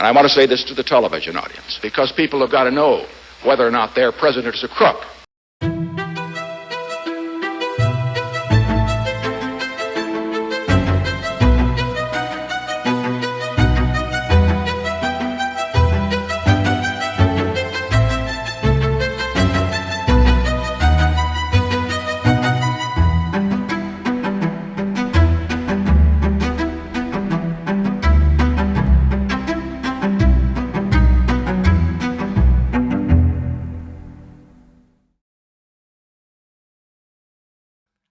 And I want to say this to the television audience, because people have got to know whether or not their president is a crook.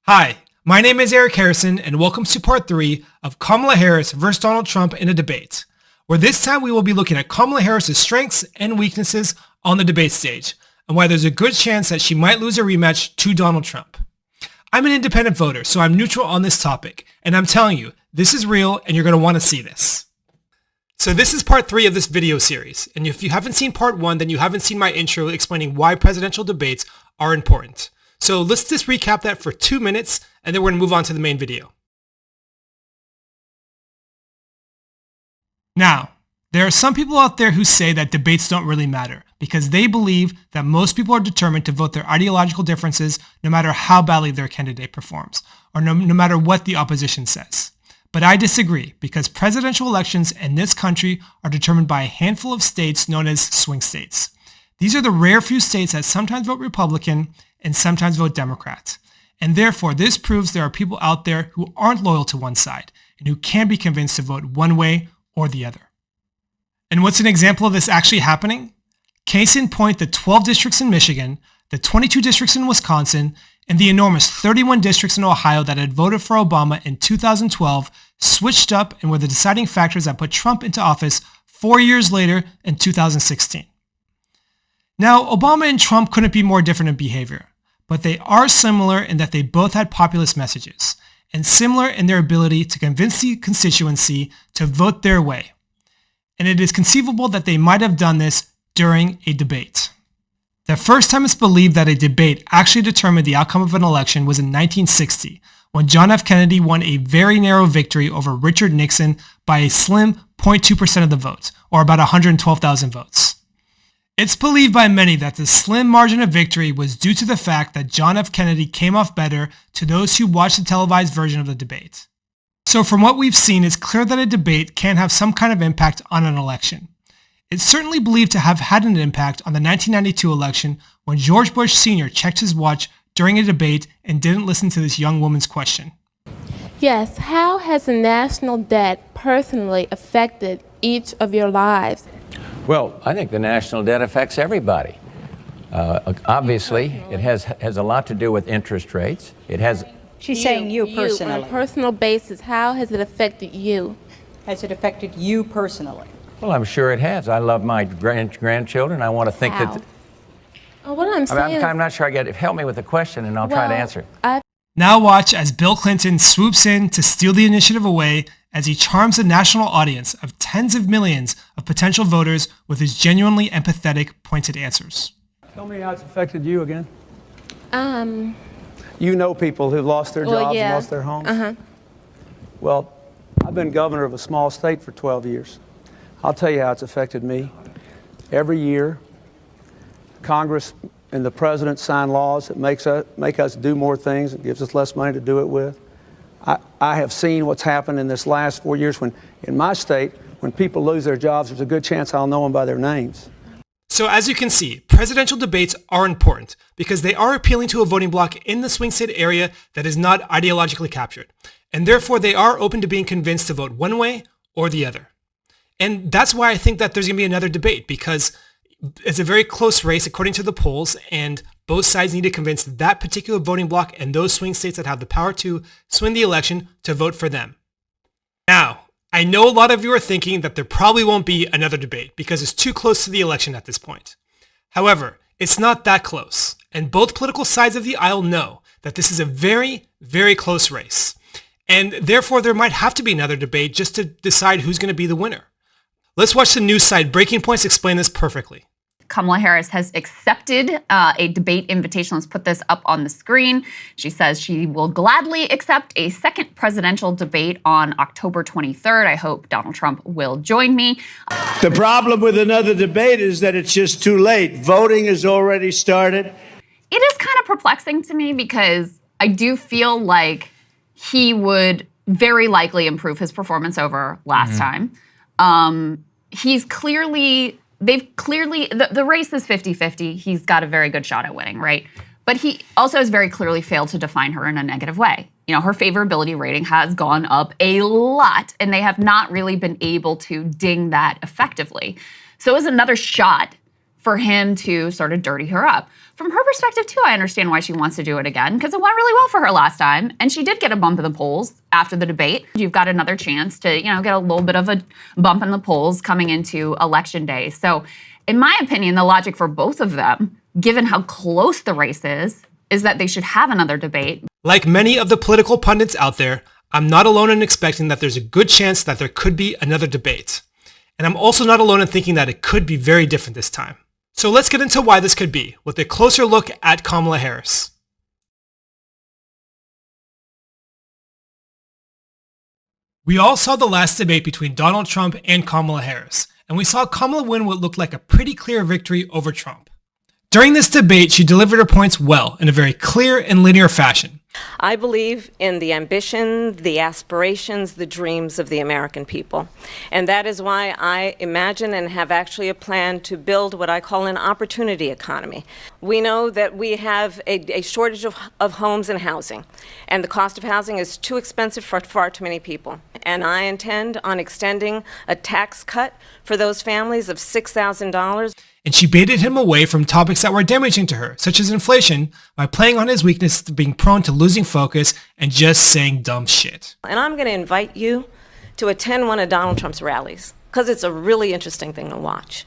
Hi, my name is Eric Harrison, and welcome to part 3 of Kamala Harris versus Donald Trump in a debate, where this time we will be looking at Kamala Harris's strengths and weaknesses on the debate stage, and why there's a good chance that she might lose a rematch to Donald Trump. I'm an independent voter, so I'm neutral on this topic, and I'm telling you, this is real, and you're going to want to see this. So this is part 3 of this video series, and if you haven't seen part 1, then you haven't seen my intro explaining why presidential debates are important. So let's just recap that for 2 minutes, and then we're going to move on to the main video. Now, there are some people out there who say that debates don't really matter because they believe that most people are determined to vote their ideological differences no matter how badly their candidate performs, or no matter what the opposition says. But I disagree, because presidential elections in this country are determined by a handful of states known as swing states. These are the rare few states that sometimes vote Republican and sometimes vote Democrat. And therefore, this proves there are people out there who aren't loyal to one side and who can be convinced to vote one way or the other. And what's an example of this actually happening? Case in point, the 12 districts in Michigan, the 22 districts in Wisconsin, and the enormous 31 districts in Ohio that had voted for Obama in 2012 switched up and were the deciding factors that put Trump into office 4 years later in 2016. Now, Obama and Trump couldn't be more different in behavior, but they are similar in that they both had populist messages, and similar in their ability to convince the constituency to vote their way. And it is conceivable that they might have done this during a debate. The first time it's believed that a debate actually determined the outcome of an election was in 1960, when John F. Kennedy won a very narrow victory over Richard Nixon by a slim 0.2% of the vote, or about 112,000 votes. It's believed by many that the slim margin of victory was due to the fact that John F. Kennedy came off better to those who watched the televised version of the debate. So from what we've seen, it's clear that a debate can have some kind of impact on an election. It's certainly believed to have had an impact on the 1992 election when George Bush Sr. checked his watch during a debate and didn't listen to this young woman's question. Yes, how has the national debt personally affected each of your lives? Well, I think the national debt affects everybody. Obviously, it has a lot to do with interest rates. It has. She's saying you personally. On a personal basis, how has it affected you? Has it affected you personally? Well, I'm sure it has. I love my grandchildren. I want to think How? that. What I'm saying I'm not sure I get it. Help me with the question, and I'll try to answer it. Now watch as Bill Clinton swoops in to steal the initiative away as he charms a national audience of tens of millions of potential voters with his genuinely empathetic, pointed answers. Tell me how it's affected you again. Um, You know people who've lost their jobs yeah. and lost their homes? Uh-huh. Well, I've been governor of a small state for 12 years. I'll tell you how it's affected me. Every year, Congress and the president sign laws that make us do more things and gives us less money to do it with. I have seen what's happened in this last 4 years when, in my state, when people lose their jobs, there's a good chance I'll know them by their names. So as you can see, presidential debates are important because they are appealing to a voting bloc in the swing state area that is not ideologically captured. And therefore, they are open to being convinced to vote one way or the other. And that's why I think that there's going to be another debate, because it's a very close race according to the polls, and both sides need to convince that particular voting bloc and those swing states that have the power to swing the election to vote for them. Now, I know a lot of you are thinking that there probably won't be another debate because it's too close to the election at this point. However, it's not that close, and both political sides of the aisle know that this is a very, very close race. And therefore, there might have to be another debate just to decide who's going to be the winner. Let's watch the news site Breaking Points explain this perfectly. Kamala Harris has accepted a debate invitation. Let's put this up on the screen. She says she will gladly accept a second presidential debate on October 23rd. I hope Donald Trump will join me. The problem with another debate is that it's just too late. Voting has already started. It is kind of perplexing to me because I do feel like he would very likely improve his performance over last time. The race is 50-50. He's got a very good shot at winning, right? But he also has very clearly failed to define her in a negative way. You know, her favorability rating has gone up a lot, and they have not really been able to ding that effectively. So it was another shot for him to sort of dirty her up. From her perspective, too, I understand why she wants to do it again, because it went really well for her last time, and she did get a bump in the polls after the debate. You've got another chance to, get a little bit of a bump in the polls coming into Election Day. So, in my opinion, the logic for both of them, given how close the race is that they should have another debate. Like many of the political pundits out there, I'm not alone in expecting that there's a good chance that there could be another debate. And I'm also not alone in thinking that it could be very different this time. So let's get into why this could be, with a closer look at Kamala Harris. We all saw the last debate between Donald Trump and Kamala Harris, and we saw Kamala win what looked like a pretty clear victory over Trump. During this debate, she delivered her points well in a very clear and linear fashion. I believe in the ambition, the aspirations, the dreams of the American people. And that is why I imagine and have actually a plan to build what I call an opportunity economy. We know that we have a shortage of homes and housing, and the cost of housing is too expensive for far too many people. And I intend on extending a tax cut for those families of $6,000. And she baited him away from topics that were damaging to her, such as inflation, by playing on his weakness to being prone to losing focus and just saying dumb shit. And I'm going to invite you to attend one of Donald Trump's rallies, because it's a really interesting thing to watch.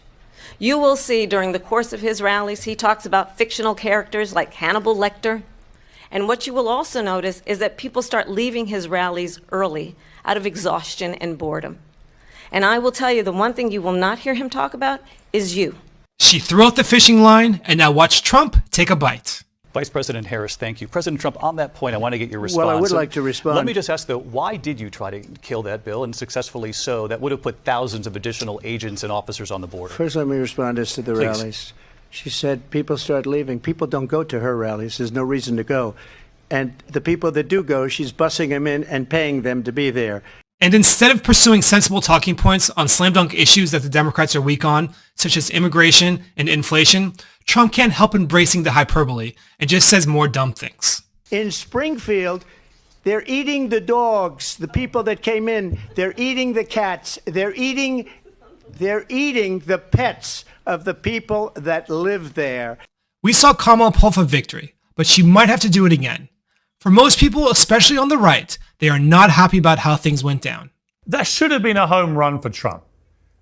You will see during the course of his rallies, he talks about fictional characters like Hannibal Lecter. And what you will also notice is that people start leaving his rallies early out of exhaustion and boredom. And I will tell you, the one thing you will not hear him talk about is you. She threw out the fishing line, and now watch Trump take a bite. Vice President Harris, thank you. President Trump, on that point, I want to get your response. Well, I would like to respond. Let me just ask, though, why did you try to kill that bill, and successfully so? That would have put thousands of additional agents and officers on the border. First, let me respond as to the rallies. She said people start leaving. People don't go to her rallies. There's no reason to go. And the people that do go, she's bussing them in and paying them to be there. And instead of pursuing sensible talking points on slam dunk issues that the Democrats are weak on, such as immigration and inflation, Trump can't help embracing the hyperbole and just says more dumb things. In Springfield, they're eating the dogs, the people that came in. They're eating the cats. They're eating the pets of the people that live there. We saw Kamala pull for victory, but she might have to do it again. For most people, especially on the right, they are not happy about how things went down. That should have been a home run for Trump,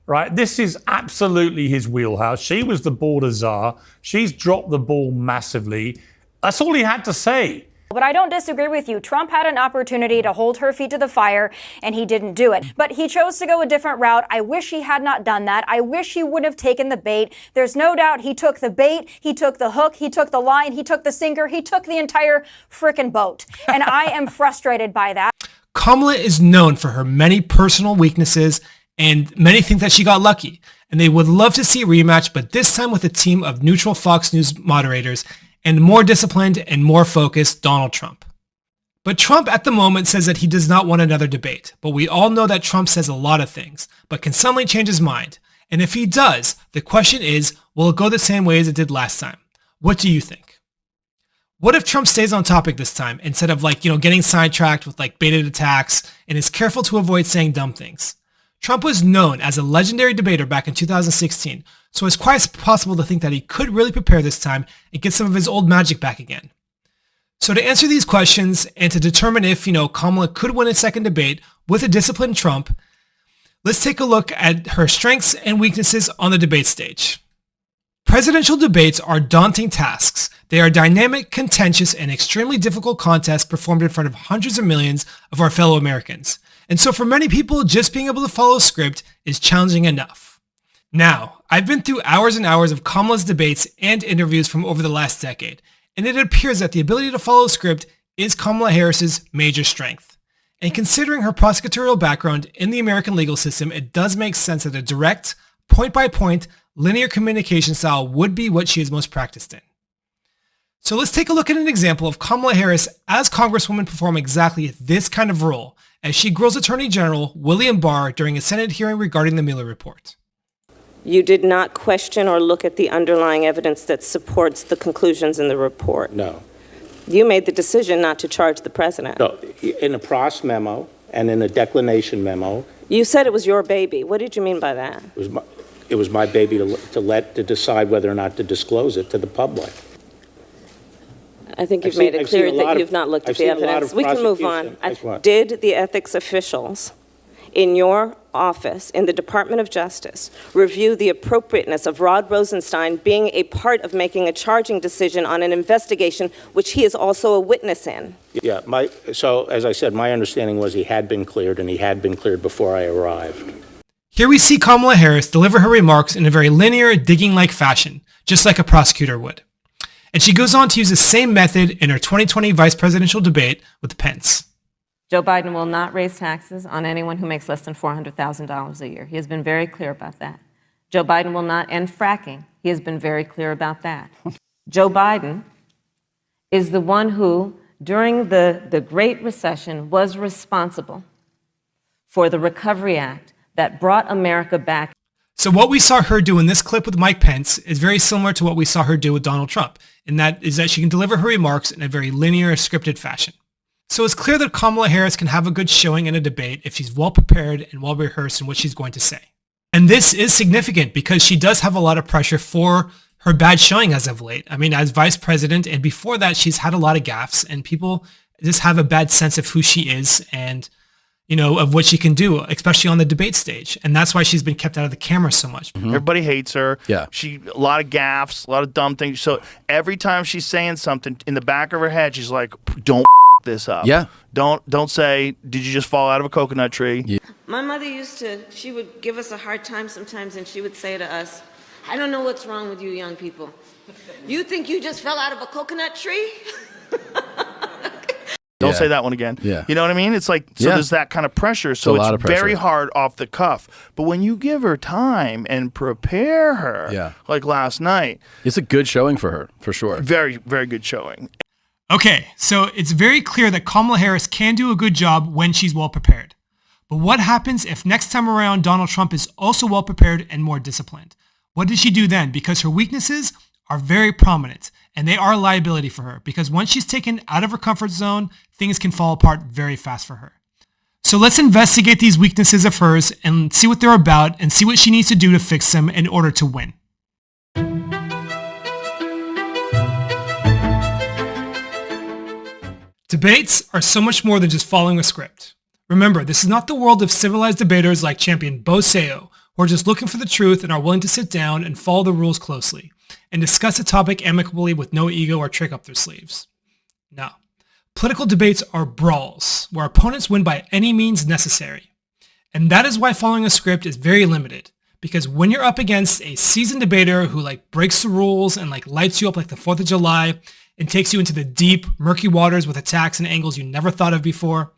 right? This is absolutely his wheelhouse. She was the border czar. She's dropped the ball massively. That's all he had to say. But I don't disagree with you. Trump had an opportunity to hold her feet to the fire, and he didn't do it. But he chose to go a different route. I wish he had not done that. I wish he would have taken the bait. There's no doubt he took the bait, he took the hook, he took the line, he took the sinker, he took the entire frickin' boat. And I am frustrated by that. Kamala is known for her many personal weaknesses, and many think that she got lucky. And they would love to see a rematch, but this time with a team of neutral Fox News moderators and more disciplined and more focused Donald Trump. But Trump at the moment says that he does not want another debate. But we all know that Trump says a lot of things, but can suddenly change his mind. And if he does, the question is, will it go the same way as it did last time? What do you think? What if Trump stays on topic this time instead of getting sidetracked with baited attacks and is careful to avoid saying dumb things? Trump was known as a legendary debater back in 2016, so it's quite possible to think that he could really prepare this time and get some of his old magic back again. So to answer these questions and to determine if, Kamala could win a second debate with a disciplined Trump, let's take a look at her strengths and weaknesses on the debate stage. Presidential debates are daunting tasks. They are dynamic, contentious, and extremely difficult contests performed in front of hundreds of millions of our fellow Americans. And so for many people, just being able to follow a script is challenging enough. Now, I've been through hours and hours of Kamala's debates and interviews from over the last decade, and it appears that the ability to follow a script is Kamala Harris's major strength. And considering her prosecutorial background in the American legal system, it does make sense that a direct, point-by-point, linear communication style would be what she is most practiced in. So let's take a look at an example of Kamala Harris as Congresswoman perform exactly this kind of role as she grills Attorney General William Barr during a Senate hearing regarding the Mueller report. You did not question or look at the underlying evidence that supports the conclusions in the report. No. You made the decision not to charge the president. No. In a Prost memo and in a declination memo. You said it was your baby. What did you mean by that? It was my baby to decide whether or not to disclose it to the public. I think you've made it clear that you've not looked at the evidence. We can move on. Did the ethics officials in your office, in the Department of Justice, review the appropriateness of Rod Rosenstein being a part of making a charging decision on an investigation which he is also a witness in? Yeah, so as I said, my understanding was he had been cleared, and he had been cleared before I arrived. Here we see Kamala Harris deliver her remarks in a very linear, digging-like fashion, just like a prosecutor would. And she goes on to use the same method in her 2020 vice presidential debate with Pence. Joe Biden will not raise taxes on anyone who makes less than $400,000 a year. He has been very clear about that. Joe Biden will not end fracking. He has been very clear about that. Joe Biden is the one who, during the Great Recession, was responsible for the Recovery Act that brought America back. So what we saw her do in this clip with Mike Pence is very similar to what we saw her do with Donald Trump, and that is that she can deliver her remarks in a very linear, scripted fashion. So it's clear that Kamala Harris can have a good showing in a debate if she's well prepared and well rehearsed in what she's going to say. And this is significant because she does have a lot of pressure for her bad showing as of late. I mean, as vice president, and before that, she's had a lot of gaffes, and people just have a bad sense of who she is and, you know, of what she can do, especially on the debate stage. And that's why she's been kept out of the camera so much. Mm-hmm. Everybody hates her. Yeah. A lot of gaffes, a lot of dumb things. So every time she's saying something, in the back of her head, she's like, don't this up. Yeah. Don't say, did you just fall out of a coconut tree? Yeah. My mother she would give us a hard time sometimes, and she would say to us, I don't know what's wrong with you young people. You think you just fell out of a coconut tree? Don't say that one again. Yeah. You know what I mean? It's like, so there's that kind of pressure. So it's very hard off the cuff. But when you give her time and prepare her, like last night. It's a good showing for her, for sure. Very, very good showing. Okay, so it's very clear that Kamala Harris can do a good job when she's well prepared. But what happens if next time around Donald Trump is also well prepared and more disciplined? What does she do then? Because her weaknesses are very prominent, and they are a liability for her, because once she's taken out of her comfort zone, things can fall apart very fast for her. So let's investigate these weaknesses of hers and see what they're about and see what she needs to do to fix them in order to win. Debates are so much more than just following a script. Remember, this is not the world of civilized debaters like champion Bo Seo, who are just looking for the truth and are willing to sit down and follow the rules closely and discuss a topic amicably with no ego or trick up their sleeves. No. Political debates are brawls, where opponents win by any means necessary. And that is why following a script is very limited, because when you're up against a seasoned debater who breaks the rules and lights you up like the 4th of July and takes you into the deep, murky waters with attacks and angles you never thought of before,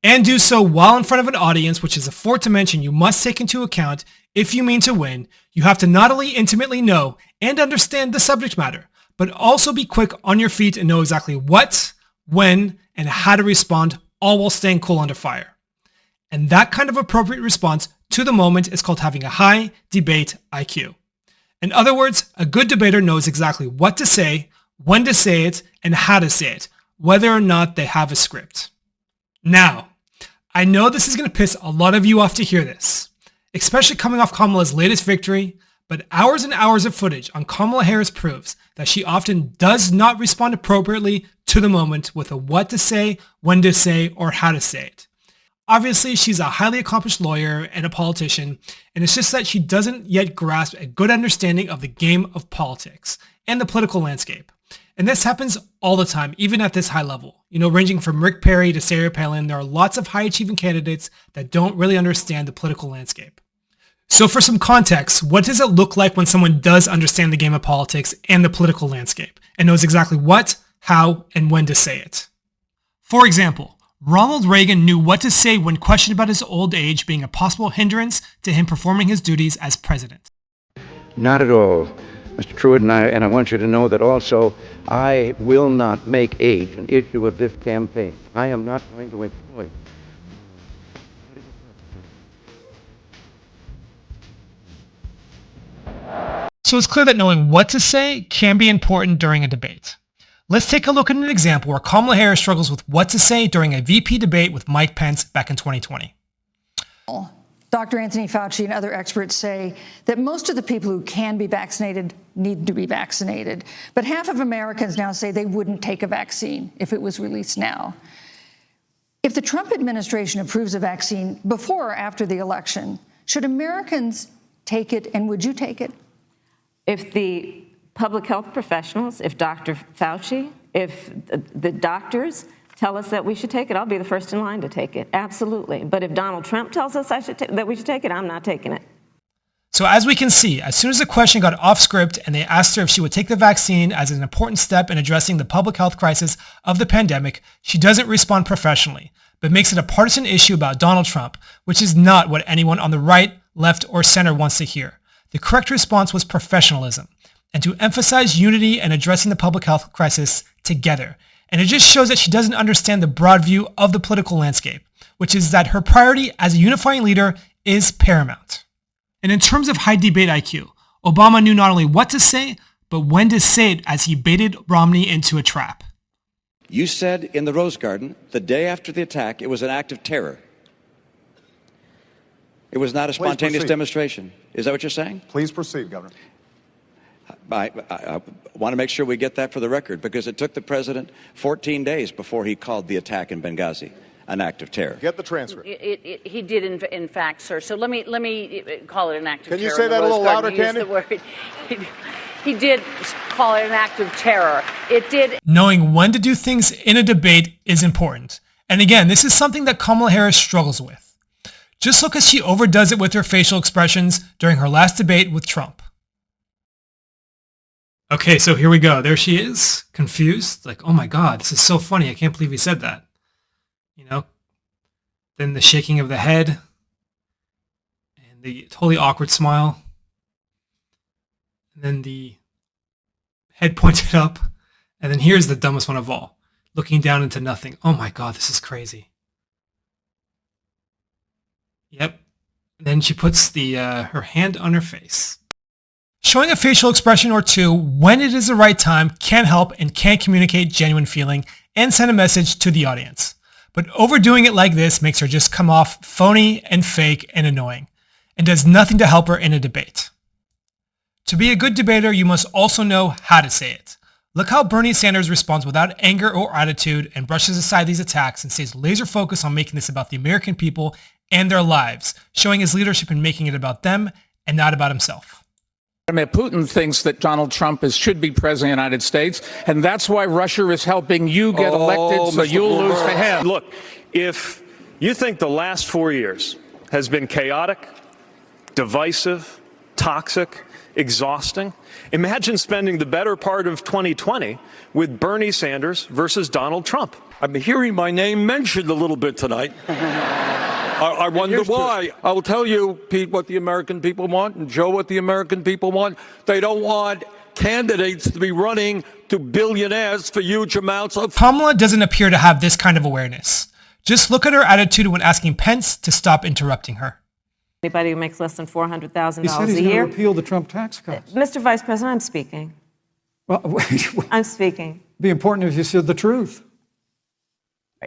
and do so while in front of an audience, which is a fourth dimension you must take into account if you mean to win, you have to not only intimately know and understand the subject matter, but also be quick on your feet and know exactly what, when, and how to respond, all while staying cool under fire. And that kind of appropriate response to the moment is called having a high debate IQ. In other words, a good debater knows exactly what to say, when to say it, and how to say it, whether or not they have a script. Now, I know this is going to piss a lot of you off to hear this, especially coming off Kamala's latest victory, but hours and hours of footage on Kamala Harris proves that she often does not respond appropriately to the moment with a what to say, when to say, or how to say it. Obviously, she's a highly accomplished lawyer and a politician, and it's just that she doesn't yet grasp a good understanding of the game of politics and the political landscape. And this happens all the time, even at this high level. You know, ranging from Rick Perry to Sarah Palin, there are lots of high-achieving candidates that don't really understand the political landscape. So for some context, what does it look like when someone does understand the game of politics and the political landscape and knows exactly what, how, and when to say it? For example, Ronald Reagan knew what to say when questioned about his old age being a possible hindrance to him performing his duties as president. Not at all, Mr. Truitt, and I want you to know that also I will not make age an issue of this campaign. I am not going to employ. So it's clear that knowing what to say can be important during a debate. Let's take a look at an example where Kamala Harris struggles with what to say during a VP debate with Mike Pence back in 2020. Dr. Anthony Fauci and other experts say that most of the people who can be vaccinated need to be vaccinated. But half of Americans now say they wouldn't take a vaccine if it was released now. If the Trump administration approves a vaccine before or after the election, should Americans take it, and would you take it? If the public health professionals, if Dr. Fauci, if the doctors tell us that we should take it, I'll be the first in line to take it. Absolutely. But if Donald Trump tells us that we should take it, I'm not taking it. So as we can see, as soon as the question got off script and they asked her if she would take the vaccine as an important step in addressing the public health crisis of the pandemic, she doesn't respond professionally, but makes it a partisan issue about Donald Trump, which is not what anyone on the right, left, or center wants to hear. The correct response was professionalism, and to emphasize unity and addressing the public health crisis together. And it just shows that she doesn't understand the broad view of the political landscape, which is that her priority as a unifying leader is paramount. And in terms of high debate IQ, Obama knew not only what to say, but when to say it as he baited Romney into a trap. You said in the Rose Garden, the day after the attack, it was an act of terror. It was not a spontaneous demonstration. Is that what you're saying? Please proceed, Governor. I want to make sure we get that for the record, because it took the president 14 days before he called the attack in Benghazi an act of terror. Get the transcript. He did, in fact, sir. So let me call it an act of terror. Can you say that a little louder, Candy? He did call it an act of terror. It did. Knowing when to do things in a debate is important. And again, this is something that Kamala Harris struggles with. Just look as she overdoes it with her facial expressions during her last debate with Trump. Okay, so here we go. There she is, confused. Like, oh my God, this is so funny. I can't believe he said that. You know? Then the shaking of the head. And the totally awkward smile. And then the head pointed up. And then here's the dumbest one of all. Looking down into nothing. Oh my God, this is crazy. Yep. And then she puts her hand on her face. Showing a facial expression or two when it is the right time can help and can communicate genuine feeling and send a message to the audience. But overdoing it like this makes her just come off phony and fake and annoying, and does nothing to help her in a debate. To be a good debater, you must also know how to say it. Look how Bernie Sanders responds without anger or attitude and brushes aside these attacks and stays laser focused on making this about the American people and their lives, showing his leadership in making it about them and not about himself. Vladimir Putin thinks that Donald Trump should be president of the United States, and that's why Russia is helping you get elected so you'll lose to him. Look, if you think the last 4 years has been chaotic, divisive, toxic, exhausting, imagine spending the better part of 2020 with Bernie Sanders versus Donald Trump. I'm hearing my name mentioned a little bit tonight. I wonder why. I will tell you, Pete, what the American people want, and Joe, what the American people want. They don't want candidates to be running to billionaires for huge amounts of... Kamala doesn't appear to have this kind of awareness. Just look at her attitude when asking Pence to stop interrupting her. Anybody who makes less than $400,000 a year. He said he's going to repeal the Trump tax cuts. Mr. Vice President, I'm speaking. Well, I'm speaking. It'd be important if you said the truth.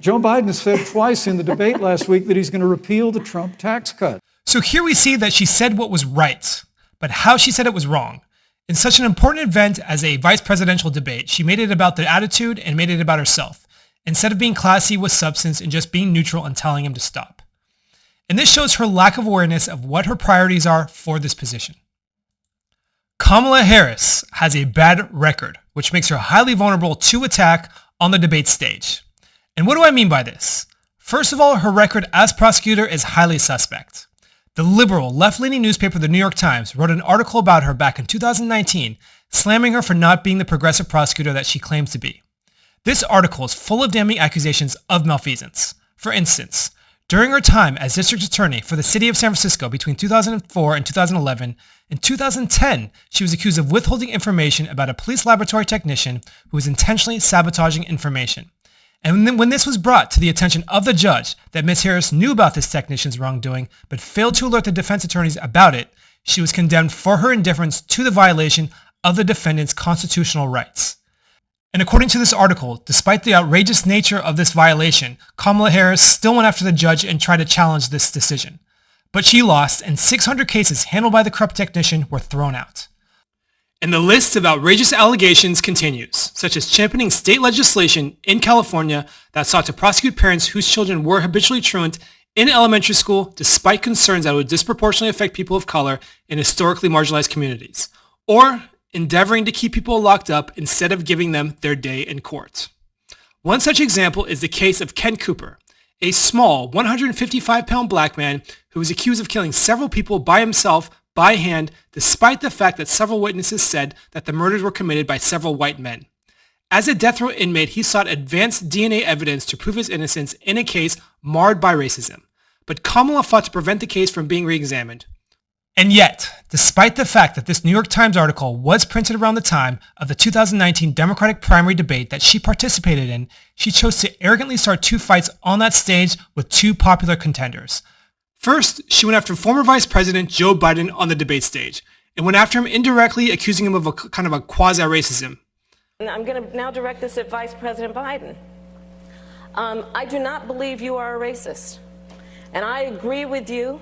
Joe Biden said twice in the debate last week that he's going to repeal the Trump tax cut. So here we see that she said what was right, but how she said it was wrong. In such an important event as a vice presidential debate, she made it about the attitude and made it about herself, instead of being classy with substance and just being neutral and telling him to stop. And this shows her lack of awareness of what her priorities are for this position. Kamala Harris has a bad record, which makes her highly vulnerable to attack on the debate stage. And what do I mean by this? First of all, her record as prosecutor is highly suspect. The The liberal, left-leaning newspaper The New York Times wrote an article about her back in 2019, slamming her for not being the progressive prosecutor that she claims to be. This article is full of damning accusations of malfeasance. For instance, during her time as district attorney for the city of San Francisco between 2004 and 2011, in 2010, she was accused of withholding information about a police laboratory technician who was intentionally sabotaging information. And then when this was brought to the attention of the judge that Ms. Harris knew about this technician's wrongdoing but failed to alert the defense attorneys about it, she was condemned for her indifference to the violation of the defendant's constitutional rights. And according to this article, despite the outrageous nature of this violation, Kamala Harris still went after the judge and tried to challenge this decision. But she lost, and 600 cases handled by the corrupt technician were thrown out. And the list of outrageous allegations continues, such as championing state legislation in California that sought to prosecute parents whose children were habitually truant in elementary school despite concerns that it would disproportionately affect people of color in historically marginalized communities, or endeavoring to keep people locked up instead of giving them their day in court. One such example is the case of Ken Cooper, a small 155-pound black man who was accused of killing several people by himself by hand, despite the fact that several witnesses said that the murders were committed by several white men. As a death row inmate, he sought advanced DNA evidence to prove his innocence in a case marred by racism. But Kamala fought to prevent the case from being re-examined. And yet, despite the fact that this New York Times article was printed around the time of the 2019 Democratic primary debate that she participated in, she chose to arrogantly start two fights on that stage with two popular contenders. First, she went after former Vice President Joe Biden on the debate stage, and went after him indirectly, accusing him of a kind of a quasi-racism. I'm going to now direct this at Vice President Biden. I do not believe you are a racist, and I agree with you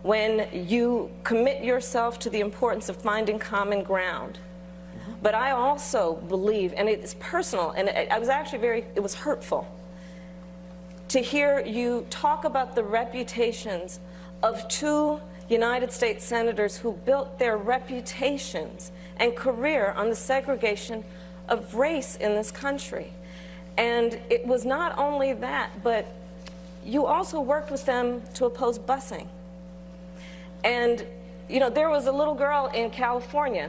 when you commit yourself to the importance of finding common ground. But I also believe, and it's personal, and I was actually it was hurtful to hear you talk about the reputations of two United States senators who built their reputations and career on the segregation of race in this country. And it was not only that, but you also worked with them to oppose busing. And, you know, there was a little girl in California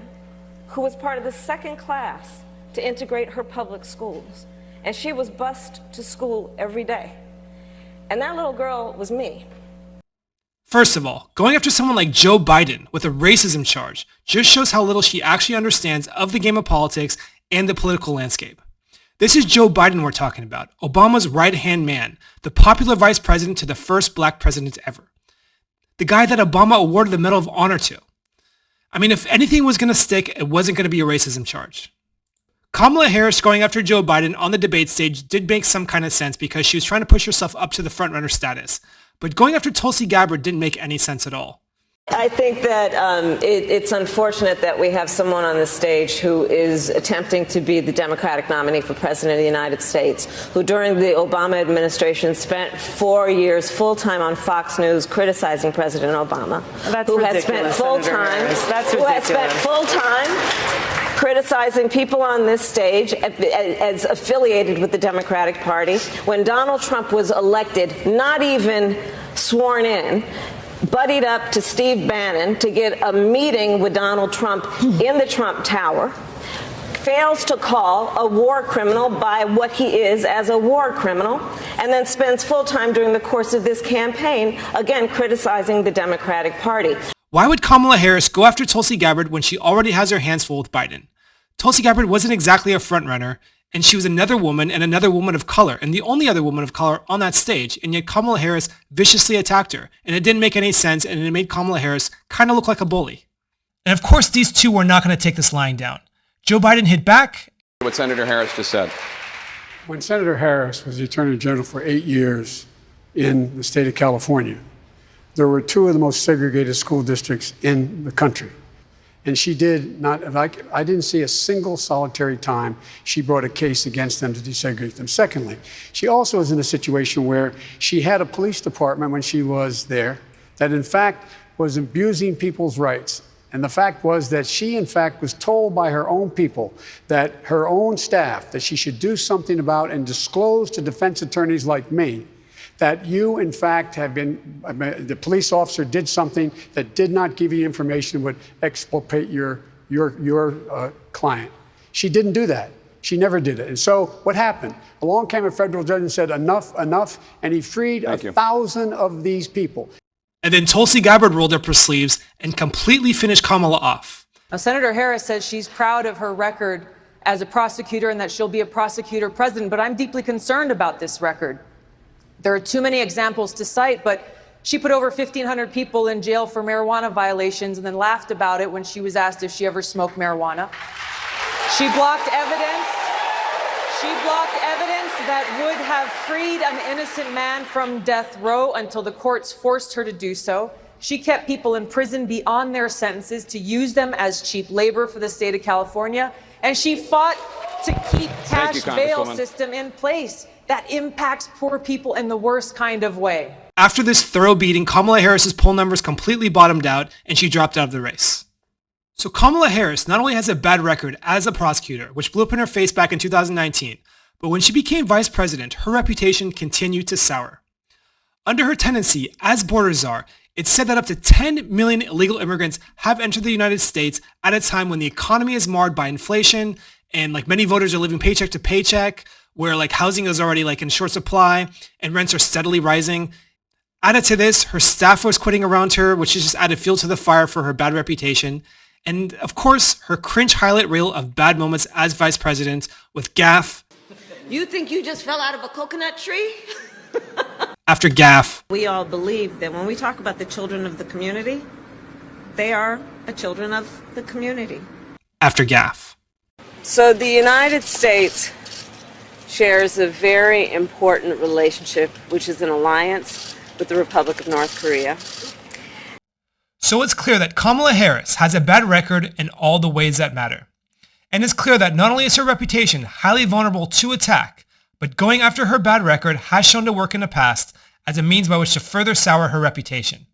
who was part of the second class to integrate her public schools. And she was bused to school every day. And that little girl was me. First of all, going after someone like Joe Biden with a racism charge just shows how little she actually understands of the game of politics and the political landscape. This is Joe Biden we're talking about, Obama's right-hand man, the popular vice president to the first black president ever. The guy that Obama awarded the Medal of Honor to. I mean, if anything was going to stick, it wasn't going to be a racism charge. Kamala Harris going after Joe Biden on the debate stage did make some kind of sense because she was trying to push herself up to the frontrunner status. But going after Tulsi Gabbard didn't make any sense at all. I think that it's unfortunate that we have someone on the stage who is attempting to be the Democratic nominee for President of the United States, who during the Obama administration spent 4 years full-time on Fox News criticizing President Obama, who has spent full-time criticizing people on this stage as affiliated with the Democratic Party. When Donald Trump was elected, not even sworn in, buddied up to Steve Bannon to get a meeting with Donald Trump in the Trump Tower, fails to call a war criminal by what he is as a war criminal, and then spends full time during the course of this campaign, again, criticizing the Democratic Party. Why would Kamala Harris go after Tulsi Gabbard when she already has her hands full with Biden? Tulsi Gabbard wasn't exactly a frontrunner, and she was another woman and another woman of color, and the only other woman of color on that stage, and yet Kamala Harris viciously attacked her, and it didn't make any sense, and it made Kamala Harris kind of look like a bully. And of course, these two were not going to take this lying down. Joe Biden hit back. What Senator Harris just said. When Senator Harris was the Attorney General for 8 years in the state of California, there were two of the most segregated school districts in the country. And she did not, I didn't see a single solitary time she brought a case against them to desegregate them. Secondly, she also was in a situation where she had a police department when she was there that in fact was abusing people's rights. And the fact was that she in fact was told by her own people, that her own staff, that she should do something about and disclose to defense attorneys like me that you, in fact, have been, the police officer did something that did not give you information that would exculpate your client. She didn't do that. She never did it. And so what happened? Along came a federal judge and said, enough, enough, and he freed 1,000 of these people. And then Tulsi Gabbard rolled up her sleeves and completely finished Kamala off. Now, Senator Harris says she's proud of her record as a prosecutor and that she'll be a prosecutor president, but I'm deeply concerned about this record. There are too many examples to cite, but she put over 1,500 people in jail for marijuana violations and then laughed about it when she was asked if she ever smoked marijuana. She blocked evidence. She blocked evidence that would have freed an innocent man from death row until the courts forced her to do so. She kept people in prison beyond their sentences to use them as cheap labor for the state of California. And she fought to keep cash bail system in place that impacts poor people in the worst kind of way. After this thorough beating, Kamala Harris's poll numbers completely bottomed out and she dropped out of the race. So Kamala Harris not only has a bad record as a prosecutor, which blew up in her face back in 2019, but when she became vice president, her reputation continued to sour. Under her tenancy as border czar, it's said that up to 10 million illegal immigrants have entered the United States at a time when the economy is marred by inflation and many voters are living paycheck to paycheck, where housing is already in short supply and rents are steadily rising. Added to this, her staff was quitting around her, which has just added fuel to the fire for her bad reputation. And of course, her cringe highlight reel of bad moments as vice president with gaffe. You think you just fell out of a coconut tree? After gaffe. We all believe that when we talk about the children of the community, they are the children of the community. After gaffe. So the United States shares a very important relationship, which is an alliance with the Republic of North Korea. So it's clear that Kamala Harris has a bad record in all the ways that matter. And it's clear that not only is her reputation highly vulnerable to attack, but going after her bad record has shown to work in the past as a means by which to further sour her reputation.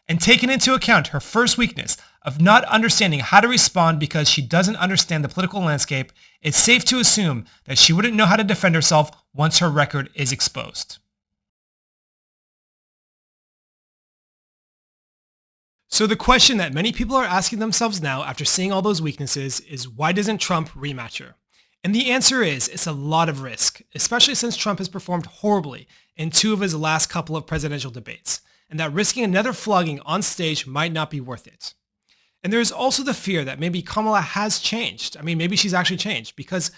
And taking into account her first weakness of not understanding how to respond because she doesn't understand the political landscape, it's safe to assume that she wouldn't know how to defend herself once her record is exposed. So the question that many people are asking themselves now after seeing all those weaknesses is, why doesn't Trump rematch her? And the answer is, it's a lot of risk, especially since Trump has performed horribly in 2 of his last couple of presidential debates, and that risking another flogging on stage might not be worth it. And there is also the fear that maybe Kamala has changed. I mean, maybe she's actually changed because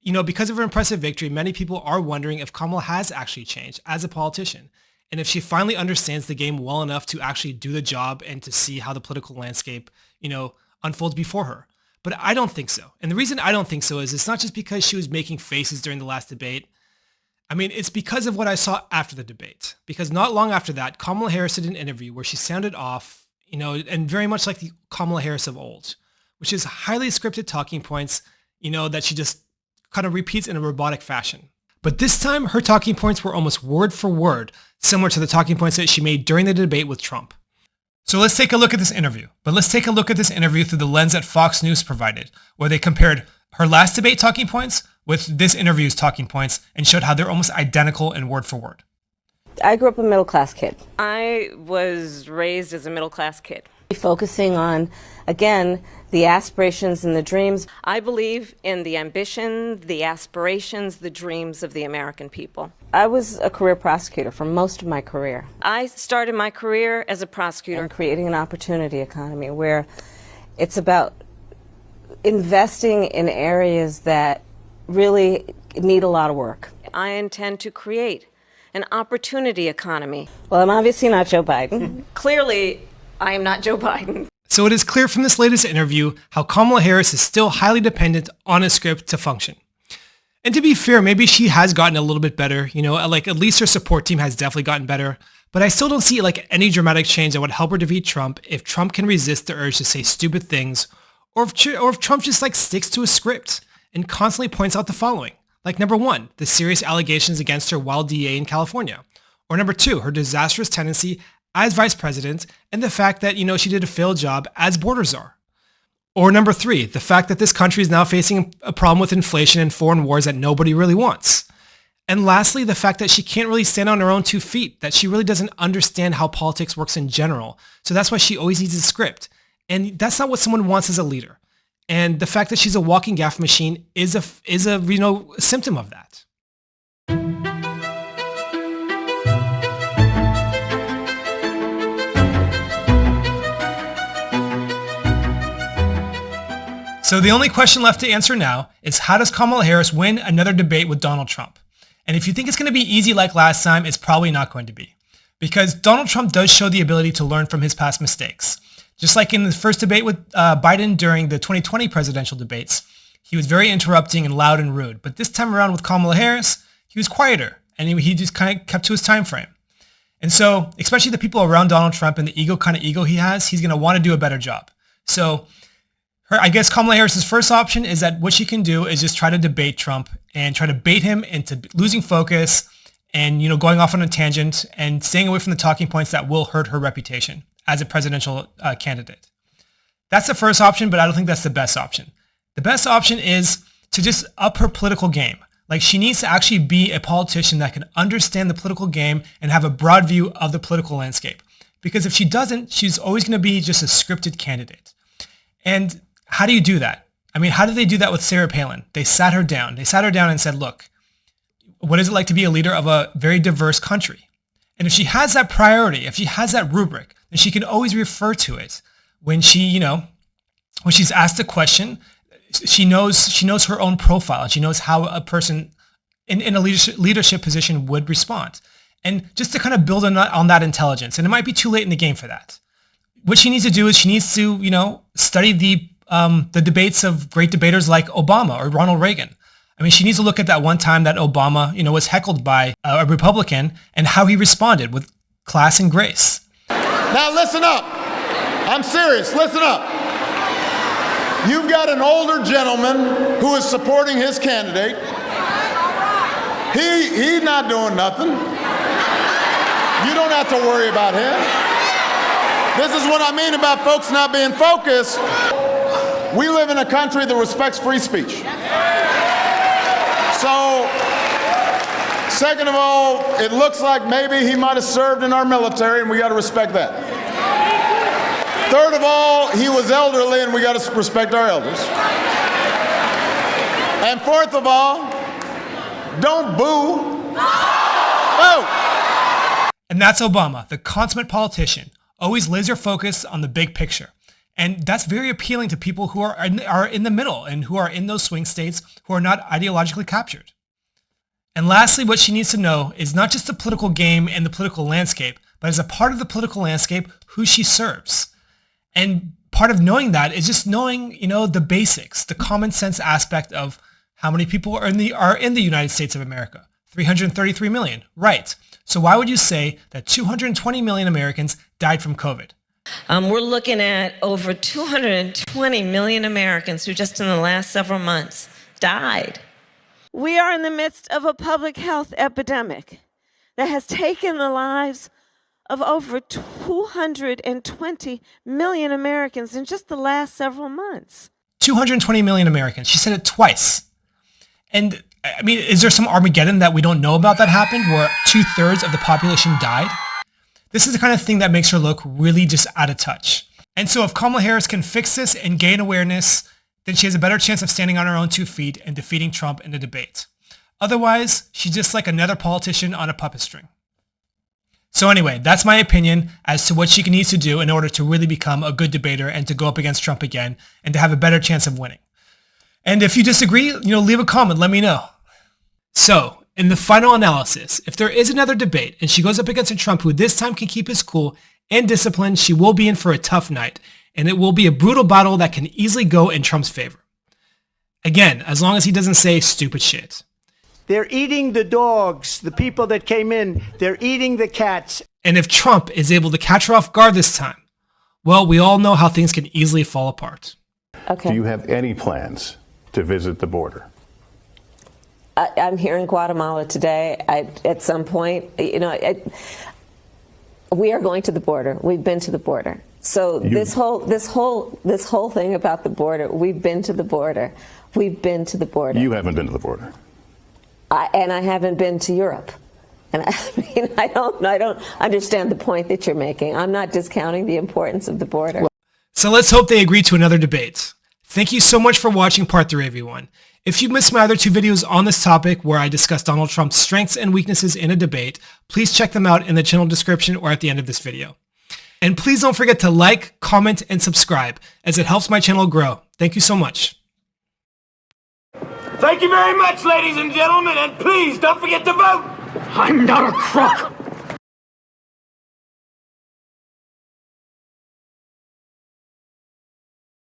of her impressive victory, many people are wondering if Kamala has actually changed as a politician. And if she finally understands the game well enough to actually do the job and to see how the political landscape, unfolds before her. But I don't think so. And the reason I don't think so is it's not just because she was making faces during the last debate. I mean, it's because of what I saw after the debate. Because not long after that, Kamala Harris did an interview where she sounded off, and very much like the Kamala Harris of old, which is highly scripted talking points, that she just kind of repeats in a robotic fashion. But this time, her talking points were almost word for word, similar to the talking points that she made during the debate with Trump. So let's take a look at this interview. But let's take a look at this interview through the lens that Fox News provided, where they compared her last debate talking points with this interview's talking points and showed how they're almost identical in word for word. I grew up a middle-class kid. I was raised as a middle-class kid, focusing on, again, the aspirations and the dreams. I believe in the ambition, the aspirations, the dreams of the American people. I was a career prosecutor for most of my career. I started my career as a prosecutor in creating an opportunity economy where it's about investing in areas that really need a lot of work. I intend to create an opportunity economy. Well, I'm obviously not Joe Biden. Clearly, I am not Joe Biden. So it is clear from this latest interview how Kamala Harris is still highly dependent on a script to function. And to be fair, maybe she has gotten a little bit better, at least her support team has definitely gotten better, but I still don't see any dramatic change that would help her defeat Trump if Trump can resist the urge to say stupid things, or if Trump just sticks to a script and constantly points out the following. Number 1, the serious allegations against her while DA in California. Or number 2, her disastrous tendency as vice president and the fact that, she did a failed job as border czar. Or number 3, the fact that this country is now facing a problem with inflation and foreign wars that nobody really wants. And lastly, the fact that she can't really stand on her own 2 feet, that she really doesn't understand how politics works in general. So that's why she always needs a script. And that's not what someone wants as a leader. And the fact that she's a walking gaffe machine is a symptom of that. So the only question left to answer now is, how does Kamala Harris win another debate with Donald Trump? And if you think it's going to be easy like last time, it's probably not going to be. Because Donald Trump does show the ability to learn from his past mistakes. Just like in the first debate with Biden during the 2020 presidential debates, he was very interrupting and loud and rude. But this time around with Kamala Harris, he was quieter and he just kind of kept to his time frame. And so, especially the people around Donald Trump and the ego he has, he's going to want to do a better job. So I guess Kamala Harris's first option is that what she can do is just try to debate Trump and try to bait him into losing focus and, going off on a tangent and staying away from the talking points that will hurt her reputation as a presidential candidate. That's the first option, but I don't think that's the best option. The best option is to just up her political game. Like, she needs to actually be a politician that can understand the political game and have a broad view of the political landscape. Because if she doesn't, she's always going to be just a scripted candidate. And how do you do that? I mean, how did they do that with Sarah Palin? They sat her down. They sat her down and said, look, what is it like to be a leader of a very diverse country? And if she has that priority, if she has that rubric, then she can always refer to it when she, when she's asked a question. She knows her own profile, and she knows how a person in a leadership position would respond. And just to kind of build on that intelligence, and it might be too late in the game for that. What she needs to do is she needs to, study the debates of great debaters like Obama or Ronald Reagan. I mean, she needs to look at that one time that Obama, was heckled by a Republican and how he responded with class and grace. Now listen up. I'm serious. Listen up. You've got an older gentleman who is supporting his candidate. He's not doing nothing. You don't have to worry about him. This is what I mean about folks not being focused. We live in a country that respects free speech. So, second of all, it looks like maybe he might have served in our military, and we got to respect that. Third of all, he was elderly, and we got to respect our elders. And fourth of all, don't boo. Oh! And that's Obama, the consummate politician, always laser focused on the big picture. And that's very appealing to people who are in the middle and who are in those swing states who are not ideologically captured. And lastly, what she needs to know is not just the political game and the political landscape, but as a part of the political landscape, who she serves. And part of knowing that is just knowing, the basics, the common sense aspect of how many people are in the United States of America. 333 million, right. So why would you say that 220 million Americans died from COVID? We're looking at over 220 million Americans who just in the last several months died. We are in the midst of a public health epidemic that has taken the lives of over 220 million Americans in just the last several months. 220 million Americans. She said it twice. And I mean, is there some Armageddon that we don't know about that happened where 2/3 of the population died? This is the kind of thing that makes her look really just out of touch. And so if Kamala Harris can fix this and gain awareness, then she has a better chance of standing on her own 2 feet and defeating Trump in the debate. Otherwise, she's just like another politician on a puppet string. So anyway, that's my opinion as to what she needs to do in order to really become a good debater and to go up against Trump again and to have a better chance of winning. And if you disagree, leave a comment, let me know. So, in the final analysis, if there is another debate and she goes up against a Trump who this time can keep his cool and disciplined, she will be in for a tough night, and it will be a brutal battle that can easily go in Trump's favor. Again, as long as he doesn't say stupid shit. They're eating the dogs, the people that came in. They're eating the cats. And if Trump is able to catch her off guard this time, well, we all know how things can easily fall apart. Okay. Do you have any plans to visit the border? I'm here in Guatemala today. At some point, we are going to the border. We've been to the border. So this whole thing about the border, we've been to the border. We've been to the border. You haven't been to the border. And I haven't been to Europe. And I don't understand the point that you're making. I'm not discounting the importance of the border. So let's hope they agree to another debate. Thank you so much for watching part 3, everyone. If you missed my other 2 videos on this topic where I discuss Donald Trump's strengths and weaknesses in a debate, please check them out in the channel description or at the end of this video. And please don't forget to like, comment, and subscribe, as it helps my channel grow. Thank you so much. Thank you very much, ladies and gentlemen, and please don't forget to vote. I'm not a crook.